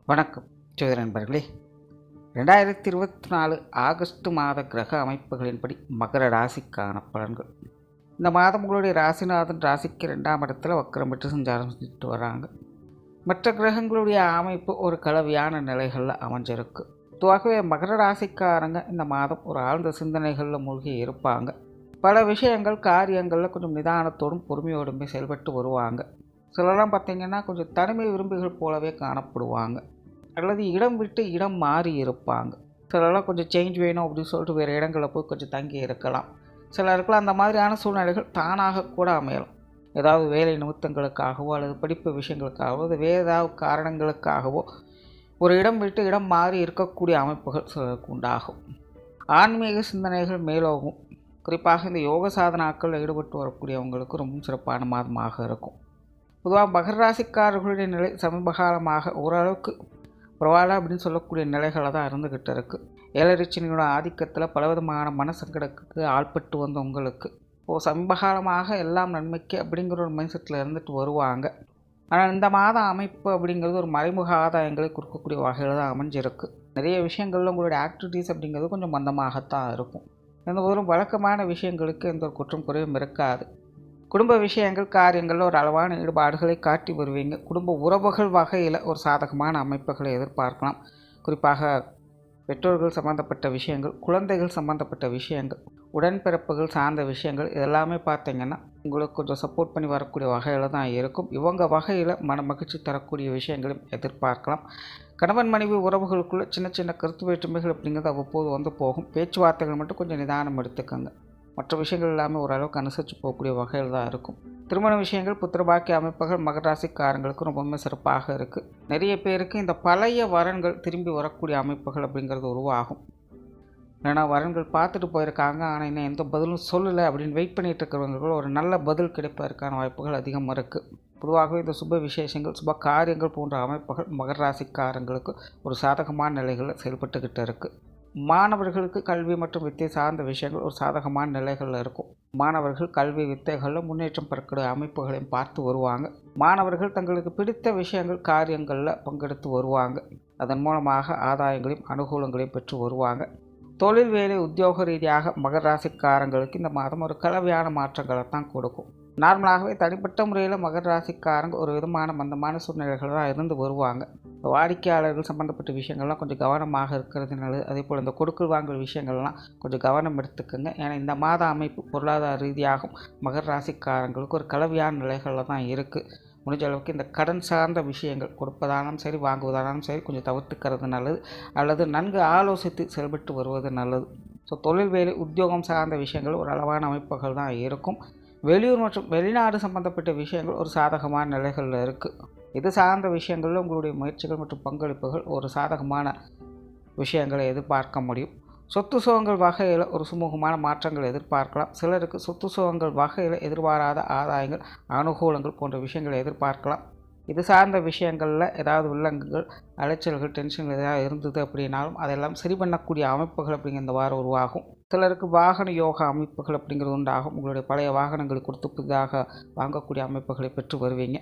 வணக்கம் ஜோதிட நண்பர்களே. 2024 ஆகஸ்ட் மாத கிரக அமைப்புகளின்படி மகர ராசிக்கான பலன்கள். இந்த மாதம் உங்களுடைய ராசிநாதன் ராசிக்கு 2ஆம் இடத்துல வக்கரம் பெற்று சஞ்சாரம் செஞ்சுட்டு வராங்க. மற்ற கிரகங்களுடைய அமைப்பு ஒரு கலவையான நிலைகளில் அமைஞ்சிருக்கு. பொதுவாகவே மகர ராசிக்காரங்க இந்த மாதம் ஒரு ஆழ்ந்த சிந்தனைகளில் மூழ்கி இருப்பாங்க. பல விஷயங்கள் காரியங்களில் கொஞ்சம் நிதானத்தோடும் பொறுமையோடுமே செயல்பட்டு வருவாங்க. சிலரெல்லாம் பார்த்திங்கன்னா கொஞ்சம் தனிமை விரும்பிகள் போலவே காணப்படுவாங்க, அல்லது இடம் விட்டு இடம் மாறி இருப்பாங்க. சிலரெல்லாம் கொஞ்சம் சேஞ்ச் வேணும் அப்படின்னு சொல்லிட்டு வேறு இடங்களில் போய் கொஞ்சம் தங்கி இருக்கலாம். சிலருக்குலாம் அந்த மாதிரியான சூழ்நிலைகள் தானாக கூட அமையலாம். ஏதாவது வேலை நிமித்தங்களுக்காகவோ அல்லது படிப்பு விஷயங்களுக்காகவோ அது வேறு ஏதாவது காரணங்களுக்காகவோ ஒரு இடம் விட்டு இடம் மாறி இருக்கக்கூடிய அமைப்புகள் சிலருக்கு உண்டாகும். ஆன்மீக சிந்தனைகள் மேலோகும். குறிப்பாக இந்த யோக சாதனாக்களில் ஈடுபட்டு வரக்கூடியவங்களுக்கு ரொம்ப சிறப்பான மாதமாக இருக்கும். பொதுவாக மகர ராசிக்காரர்களுடைய நிலை சமீப காலமாக ஓரளவுக்கு பரவாயில்ல அப்படின்னு சொல்லக்கூடிய நிலைகளை தான் இருந்துக்கிட்டு இருக்குது. ஏழரிச்சனியோட ஆதிக்கத்தில் பலவிதமான மனசங்கடத்துக்கு ஆள்பட்டு வந்த உங்களுக்கு சமீப காலமாக எல்லாம் நன்மைக்கு அப்படிங்கிற ஒரு மைண்ட் செட்டில் இருந்துட்டு வருவாங்க. ஆனால் இந்த மாத அமைப்பு அப்படிங்கிறது ஒரு மறைமுக ஆதாயங்களை கொடுக்கக்கூடிய வகையில் தான் அமைஞ்சிருக்கு. நிறைய விஷயங்களில் உங்களுடைய ஆக்டிவிட்டீஸ் அப்படிங்கிறது கொஞ்சம் மந்தமாகத்தான் இருக்கும். எந்த ஒரு வழக்கமான விஷயங்களுக்கு எந்த ஒரு குற்றம் குறையும் இருக்காது. குடும்ப விஷயங்கள் காரியங்களில் ஒரு அளவான ஈடுபாடுகளை காட்டி வருவீங்க. குடும்ப உறவுகள் வகையில் ஒரு சாதகமான அமைப்புகளை எதிர்பார்க்கலாம். குறிப்பாக பெற்றோர்கள் சம்மந்தப்பட்ட விஷயங்கள், குழந்தைகள் சம்மந்தப்பட்ட விஷயங்கள், உடன்பிறப்புகள் சார்ந்த விஷயங்கள் இதெல்லாமே பார்த்திங்கன்னா உங்களுக்கு கொஞ்சம் சப்போர்ட் பண்ணி வரக்கூடிய வகையில் தான் இருக்கும். இவங்க வகையில் மன மகிழ்ச்சி தரக்கூடிய விஷயங்களும் எதிர்பார்க்கலாம். கணவன் மனைவி உறவுகளுக்குள்ளே சின்ன சின்ன கருத்து வேற்றுமைகள் அப்படிங்கிறது அவ்வப்போது வந்து போகும். பேச்சுவார்த்தைகள் மட்டும் கொஞ்சம் நிதானம் எடுத்துக்கோங்க. மற்ற விஷயங்கள் எல்லாமே ஓரளவுக்கு அனுசரித்து போகக்கூடிய வகையில் தான் இருக்கும். திருமண விஷயங்கள், புத்திரபாக்கிய அமைப்புகள் மகர ராசிக்காரங்களுக்கு ரொம்பவுமே சிறப்பாக இருக்குது. நிறைய பேருக்கு இந்த பழைய வரன்கள் திரும்பி வரக்கூடிய அமைப்புகள் அப்படிங்கிறது உருவாகும். ஏன்னா வரன்கள் பார்த்துட்டு போயிருக்காங்க, ஆனால் இன்னும் எந்த பதிலும் சொல்லலை அப்படின்னு வெயிட் பண்ணிகிட்டு இருக்கிறவங்களுக்கு ஒரு நல்ல பதில் கிடைப்பதற்கான வாய்ப்புகள் அதிகமாக இருக்குது. பொதுவாகவே இந்த சுப விசேஷங்கள், சுப காரியங்கள் போன்ற அமைப்புகள் மகர ராசிக்காரங்களுக்கு ஒரு சாதகமான நிலைகளில் செயல்பட்டுக்கிட்டு இருக்குது. மாணவர்களுக்கு கல்வி மற்றும் வித்தை சார்ந்த விஷயங்கள் ஒரு சாதகமான நிலைகளில் இருக்கும். மாணவர்கள் கல்வி வித்தைகளில் முன்னேற்றம் பெறக்கூடிய அமைப்புகளையும் பார்த்து வருவாங்க. மாணவர்கள் தங்களுக்கு பிடித்த விஷயங்கள் காரியங்களில் பங்கெடுத்து வருவாங்க. அதன் மூலமாக ஆதாயங்களையும் அனுகூலங்களையும் பெற்று வருவாங்க. தொழில் வேலை உத்தியோக ரீதியாக மகர ராசிக்காரங்களுக்கு இந்த மாதம் ஒரு கலவையான மாற்றங்களை தான் கொடுக்கும். நார்மலாகவே தனிப்பட்ட முறையில் மகர ராசிக்காரங்க ஒரு விதமான மந்தமான சூழ்நிலைகள் தான் இருந்து வருவாங்க. வாடிக்கையாளர்கள் சம்மந்தப்பட்ட விஷயங்கள்லாம் கொஞ்சம் கவனமாக இருக்கிறது நல்லது. அதே போல் இந்த கொடுக்கல் வாங்கல் விஷயங்கள்லாம் கொஞ்சம் கவனம் எடுத்துக்கோங்க. ஏன்னா இந்த மாத அமைப்பு பொருளாதார ரீதியாகவும் மகர ராசிக்காரங்களுக்கு ஒரு கலவையான நிலைகளில் தான் இருக்குது. முடிஞ்ச அளவுக்கு இந்த கடன் சார்ந்த விஷயங்கள் கொடுப்பதானாலும் சரி வாங்குவதானாலும் சரி கொஞ்சம் தவிர்த்துக்கிறது நல்லது, அல்லது நன்கு ஆலோசித்து செயல்பட்டு வருவது நல்லது. ஸோ தொழில் வேலை உத்தியோகம் சார்ந்த விஷயங்கள் ஒரு அளவான அமைப்புகள் தான் இருக்கும். வெளியூர் மற்றும் வெளிநாடு சம்பந்தப்பட்ட விஷயங்கள் ஒரு சாதகமான நிலைகளில் இருக்குது. இது சார்ந்த விஷயங்களில் உங்களுடைய முயற்சிகள் மற்றும் பங்களிப்புகள் ஒரு சாதகமான விஷயங்களை எதிர்பார்க்க முடியும். சொத்து சுகங்கள் வகையில் ஒரு சுமூகமான மாற்றங்கள் எதிர்பார்க்கலாம். சிலருக்கு சொத்து சுகங்கள் வகையில் எதிர்பாராத ஆதாயங்கள், அனுகூலங்கள் போன்ற விஷயங்களை எதிர்பார்க்கலாம். இது சார்ந்த விஷயங்களில் ஏதாவது வில்லங்குகள், அலைச்சல்கள், டென்ஷன்கள் ஏதாவது இருந்தது அப்படின்னாலும் அதெல்லாம் சரி பண்ணக்கூடிய அமைப்புகள் அப்படிங்கிற இந்த வாரம் உருவாகும். சிலருக்கு வாகன யோகா அமைப்புகள் அப்படிங்கிறது உண்டாகும். உங்களுடைய பழைய வாகனங்களை கொடுத்து புதிதாக வாங்கக்கூடிய அமைப்புகளை பெற்று வருவீங்க.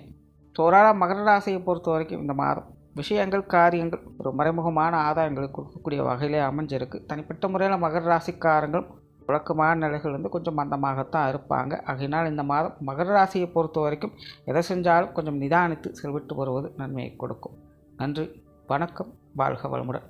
ஓராளாக மகர ராசியை பொறுத்த வரைக்கும் இந்த மாதம் விஷயங்கள் காரியங்கள் ஒரு மறைமுகமான ஆதாயங்களை கொடுக்கக்கூடிய வகையிலே அமைஞ்சிருக்கு. தனிப்பட்ட முறையில் மகர ராசிக்காரங்கள் வழக்கமான நிலைகள் வந்து கொஞ்சம் மந்தமாகத்தான் இருப்பாங்க. ஆகையினால் இந்த மாதம் மகர ராசியை பொறுத்த வரைக்கும் எதை செஞ்சாலும் கொஞ்சம் நிதானித்து செயல்பட்டு வருவது நன்மையை கொடுக்கும். நன்றி, வணக்கம், வாழ்க வளமுடன்.